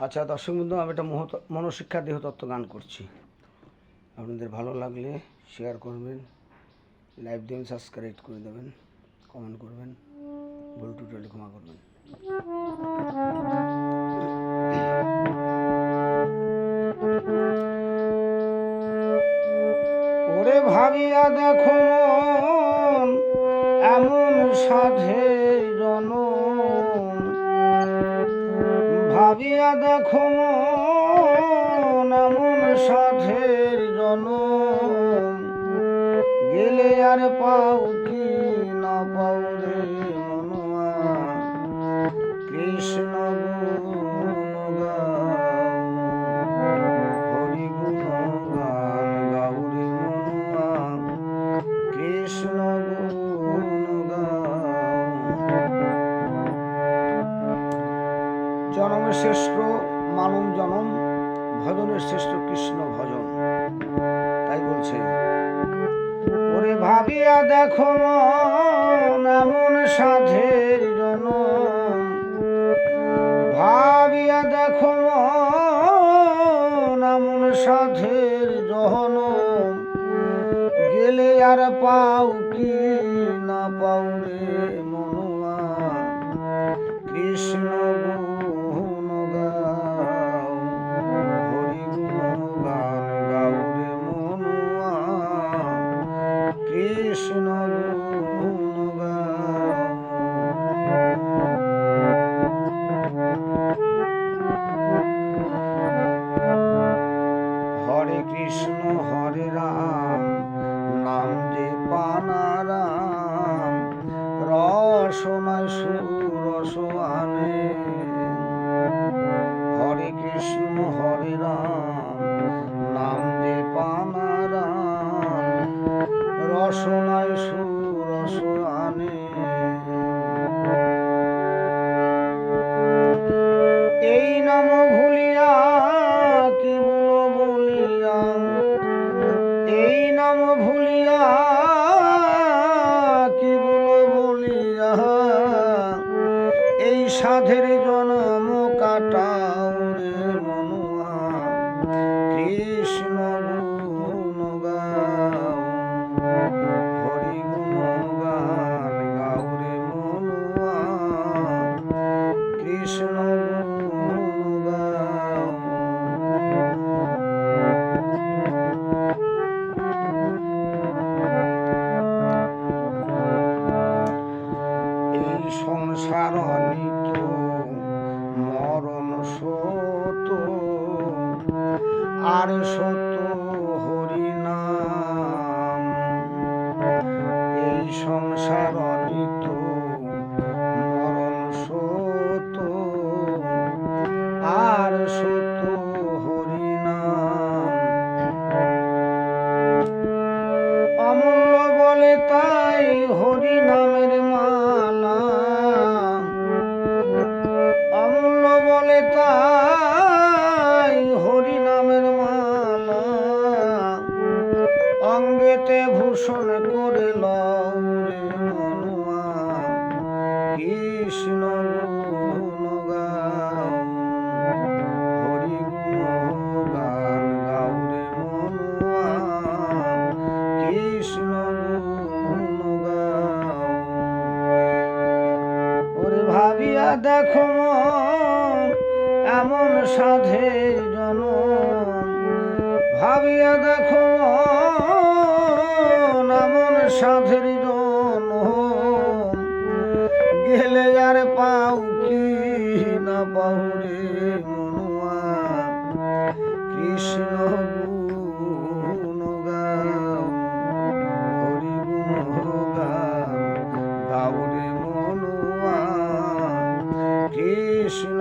আচ্ছা দর্শক বন্ধু, আমি একটা মনশিক্ষা দেহতত্ত্ব গান করছি। আপনাদের ভালো লাগলে শেয়ার করবেন, লাইভ দেবেন, সাবস্ক্রাইব করে দেবেন, কমেন্ট করবেন, ভুল টুটলে ক্ষমা করবেন। ওরে ভাবিয়া দেখো মন, এমন সাধের জনম। ভাবিয়া দেখো মন, এমন সাধের জনম। গেলে আর পাও কি না পাও রে মনুয়া, কৃষ্ণ গুণ গাও, হরি গুণ গান গাও রে মনুয়া, কৃষ্ণ গুণ গাও। জনমের শ্রেষ্ঠ মানব জনম, ভজনের শ্রেষ্ঠ কৃষ্ণ ভজন। তাই বলছে, ওরে ভাবিয়া দেখো মন, এমন সাধের জনম। ভাবিয়া দেখো মন, এমন সাধের জনম। গেলে আর পাও কি না পাও রে মনুয়া, কৃষ্ণ গুণ গাও, হরি গুণ গান গাও রে মনুয়া, কৃষ্ণ গুণ গাও। হরে কৃষ্ণ হরে রাম, নাম যে পানারাম। রসনায় সুরস আনে। হরে কৃষ্ণ হরে রাম, নাম যে পানারাম। রসনায় সুরস আনে। এই নাম ভুলিয়া কি বলিয়া, এই নাম ভুলিয়া কি বলিয়া। এই সাধের জন্ম কাটাও রে মনুয়া, কৃষ্ণ গুণ গাও, হরি গুণ গান গাও রে মনুয়া, কৃষ্ণ গুণ গাও। এই সংসার নিত মরণ সত, আর সত হরি নাম। এই সংসার নিত মরণ সত, আর সত হরি নাম। অমূল্য বলে তাই হরি নামের মালা, অমূল্য বলে তাই হরি নামের মালা। অঙ্গেতে ভূষণ করে লও রে মনুয়া, কৃষ্ণ গুণ গাও, হরি গুণ গান গাও রে মনুয়া, কৃষ্ণ গুণ গাও। ওরে ভাবিয়া দেখো মন, এমন সাধের জনম। ভাবিয়া দেখো মন, এমন সাধের জনম। গেলে আর পাও কি না পাও রে মনুয়া, কৃষ্ণ গুণ গাও, হরি গুণ গান গাও রে মনুয়া, কৃষ্ণ